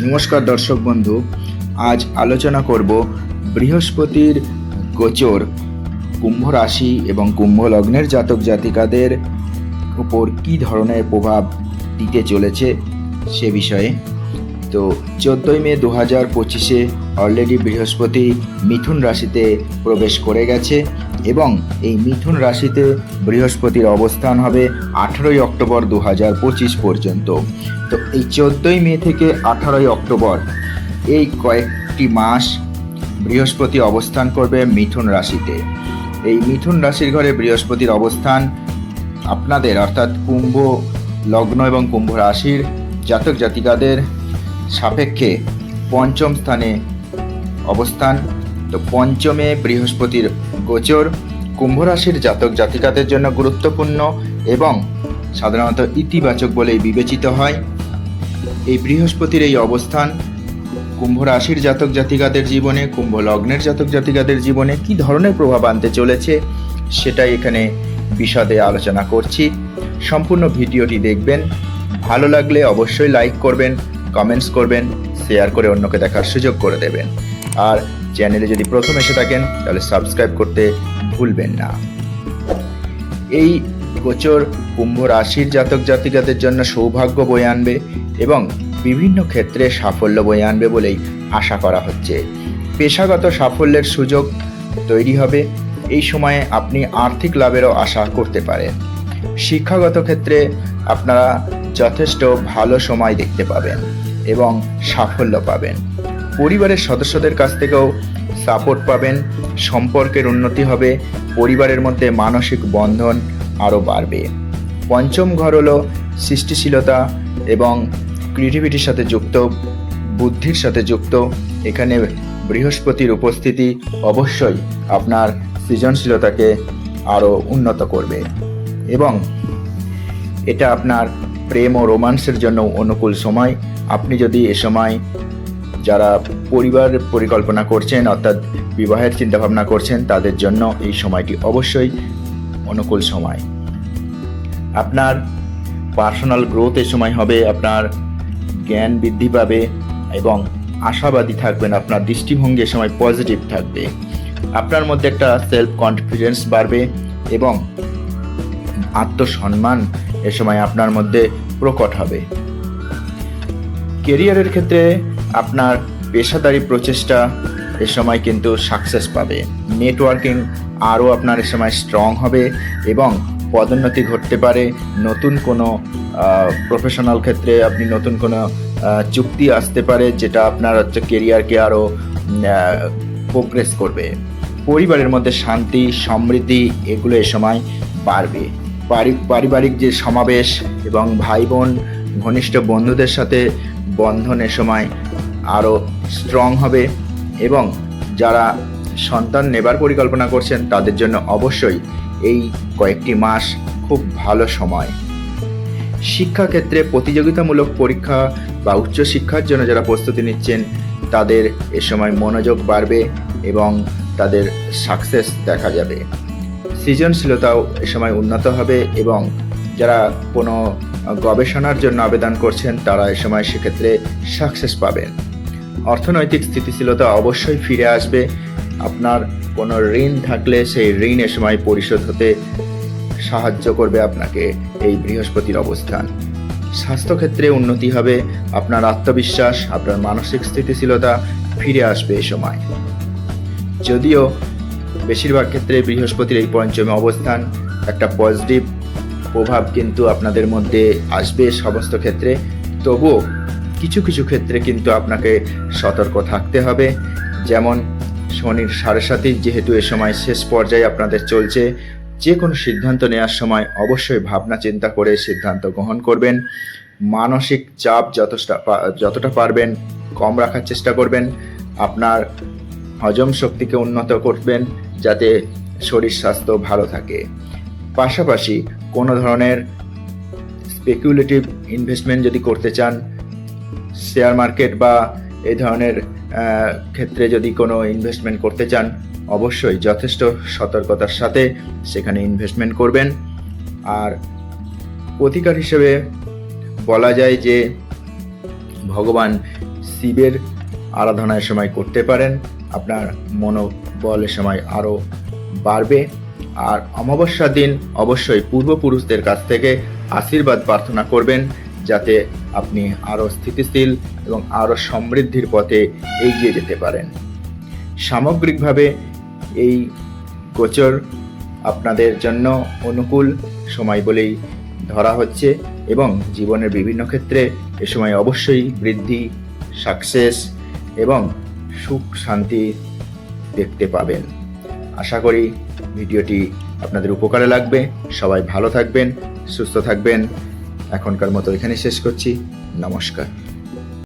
নমস্কার দর্শক বন্ধু, আজ আলোচনা করব বৃহস্পতির গোচর কুম্ভ রাশি এবং কুম্ভ লগ্নের জাতক জাতিকাদের উপর কী ধরনের প্রভাব দিতে চলেছে সে বিষয়ে। তো 14ই মে 2025 অলরেডি বৃহস্পতি মিথুন রাশিতে প্রবেশ করে গেছে এবং এই মিথুন রাশিতে বৃহস্পতির অবস্থান হবে 18ই অক্টোবর 2025 পর্যন্ত। তো এই 14ই মে থেকে 18ই অক্টোবর এই কয়েকটি মাস বৃহস্পতি অবস্থান করবে মিথুন রাশিতে। এই মিথুন রাশির ঘরে বৃহস্পতির অবস্থান আপনাদের অর্থাৎ কুম্ভ লগ্ন এবং কুম্ভ রাশির জাতক জাতিকাদের সাপেক্ষে পঞ্চম স্থানে অবস্থান। তো পঞ্চমে বৃহস্পতির গোচর কুম্ভ রাশির জাতক জাতিকাদের জন্য গুরুত্বপূর্ণ এবং সাধারণত ইতিবাচক বলেই বিবেচিত হয়। এই বৃহস্পতির এই অবস্থান কুম্ভ রাশির জাতক জাতিকাদের জীবনে, কুম্ভ লগ্নের জাতক জাতিকাদের জীবনে কী ধরনের প্রভাব আনতে চলেছে সেটাই এখানে বিশদে আলোচনা করছি। সম্পূর্ণ ভিডিওটি দেখবেন, ভালো লাগলে অবশ্যই লাইক করবেন, কমেন্টস করবেন, শেয়ার করে অন্যকে দেখার সুযোগ করে দেবেন। আর চ্যানেলে যদি প্রথম এসে থাকেন তাহলে সাবস্ক্রাইব করতে ভুলবেন না। এই গোচর কুম্ভ রাশির জাতক জাতিকাদের জন্য সৌভাগ্য বয়ে আনবে এবং বিভিন্ন ক্ষেত্রে সাফল্য বয়ে আনবে বলেই আশা করা হচ্ছে। পেশাগত সাফল্যের সুযোগ তৈরি হবে। এই সময়ে আপনি আর্থিক লাভেরও আশা করতে পারেন। শিক্ষাগত ক্ষেত্রে আপনারা যথেষ্ট ভালো সময় দেখতে পাবেন এবং সাফল্য পাবেন। পরিবারের সদস্যদের কাছ থেকেও সাপোর্ট পাবেন, সম্পর্কের উন্নতি হবে, পরিবারের মধ্যে মানসিক বন্ধন আরও বাড়বে। পঞ্চম ঘর হলো সৃষ্টিশীলতা এবং ক্রিয়েটিভিটির সাথে যুক্ত, বুদ্ধির সাথে যুক্ত। এখানে বৃহস্পতির উপস্থিতি অবশ্যই আপনার সৃজনশীলতাকে আরও উন্নত করবে এবং এটা আপনার প্রেম ও রোমান্সের জন্য অনুকূল সময়। আপনি যদি এ সময় যারা পরিবার পরিকল্পনা করছেন অর্থাৎ বিবাহের চিন্তাভাবনা করছেন তাদের জন্য এই সময়টি অবশ্যই অনুকূল সময়। আপনার পার্সোনাল গ্রোথ এ সময় হবে, আপনার জ্ঞান বৃদ্ধি পাবে এবং আশাবাদী থাকবেন। আপনার দৃষ্টিভঙ্গি এ সময় পজিটিভ থাকবে। আপনার মধ্যে একটা সেলফ কনফিডেন্স বাড়বে এবং আত্মসম্মান এ সময় আপনার মধ্যে প্রকট হবে। কেরিয়ারের ক্ষেত্রে আপনার পেশাদারি প্রচেষ্টা এ সময় কিন্তু সাকসেস পাবে। নেটওয়ার্কিং আরও আপনার এ সময় স্ট্রং হবে এবং পদোন্নতি ঘটতে পারে। নতুন কোনো প্রফেশনাল ক্ষেত্রে আপনি নতুন কোনো চুক্তি আসতে পারে যেটা আপনার কেরিয়ারকে আরও প্রোগ্রেস করবে। পরিবারের মধ্যে শান্তি সমৃদ্ধি এগুলো এ সময় বাড়বে। পারিবারিক যে সমাবেশ এবং ভাই বোন ঘনিষ্ঠ বন্ধুদের সাথে বন্ধন এ সময় আরও স্ট্রং হবে এবং যারা সন্তান নেবার পরিকল্পনা করছেন তাদের জন্য অবশ্যই এই কয়েকটি মাস খুব ভালো সময়। শিক্ষাক্ষেত্রে প্রতিযোগিতামূলক পরীক্ষা বা উচ্চশিক্ষার জন্য যারা প্রস্তুতি নিচ্ছেন তাদের এ সময় মনোযোগ বাড়বে এবং তাদের সাকসেস দেখা যাবে। সৃজনশীলতাও এ সময় উন্নত হবে এবং যারা কোনো গবেষণার জন্য আবেদন করছেন তারা এ সময় সেক্ষেত্রে সাকসেস পাবেন। অর্থনৈতিক স্থিতিশীলতা অবশ্যই ফিরে আসবে। আপনার কোনো ঋণ থাকলে সেই ঋণ এ সময় পরিশোধ হতে সাহায্য করবে আপনাকে এই বৃহস্পতির অবস্থান। স্বাস্থ্যক্ষেত্রে উন্নতি হবে, আপনার আত্মবিশ্বাস, আপনার মানসিক স্থিতিশীলতা ফিরে আসবে এ সময়। যদিও বেশিরভাগ ক্ষেত্রে বৃহস্পতির এই পঞ্চমে অবস্থান একটা পজিটিভ প্রভাব কিন্তু আপনাদের মধ্যে আসবে সমস্ত ক্ষেত্রে, তবুও কিছু কিছু ক্ষেত্রে কিন্তু আপনাকে সতর্ক থাকতে হবে। যেমন শনির 7.5 যেহেতু এ সময় শেষ পর্যায়ে আপনাদের চলছে, যে কোনো সিদ্ধান্ত নেওয়ার সময় অবশ্যই ভাবনা চিন্তা করে সিদ্ধান্ত গ্রহণ করবেন। মানসিক চাপ যতটা পারবেন কম রাখার চেষ্টা করবেন। আপনার হজম শক্তিকে উন্নত করবেন যাতে শরীর স্বাস্থ্য ভালো থাকে। পাশাপাশি কোনো ধরনের স্পেকুলেটিভ ইনভেস্টমেন্ট যদি করতে চান, শেয়ার মার্কেট বা এই ধরনের ক্ষেত্রে যদি কোনো ইনভেস্টমেন্ট করতে চান অবশ্যই যথেষ্ট সতর্কতার সাথে সেখানে ইনভেস্টমেন্ট করবেন। আর প্রতিকার হিসেবে বলা যায় যে ভগবান শিবের আরাধনার সময় করতে পারেন। আপনার মনোবলের সময় আরও বাড়বে। আর অমাবস্যার দিন অবশ্যই পূর্বপুরুষদের কাছ থেকে আশীর্বাদ প্রার্থনা করবেন, যাতে আপনি আরও স্থিতিশীল এবং আরও সমৃদ্ধির পথে এগিয়ে যেতে পারেন। সামগ্রিকভাবে এই গোচর আপনাদের জন্য অনুকূল সময় বলেই ধরা হচ্ছে এবং জীবনের বিভিন্ন ক্ষেত্রে এ সময় অবশ্যই বৃদ্ধি, সাকসেস এবং সুখ শান্তি দেখতে পাবেন। আশা করি ভিডিওটি আপনাদের উপকারে লাগবে। সবাই ভালো থাকবেন, সুস্থ থাকবেন। এখনকার মতো এখানেই শেষ করছি। নমস্কার।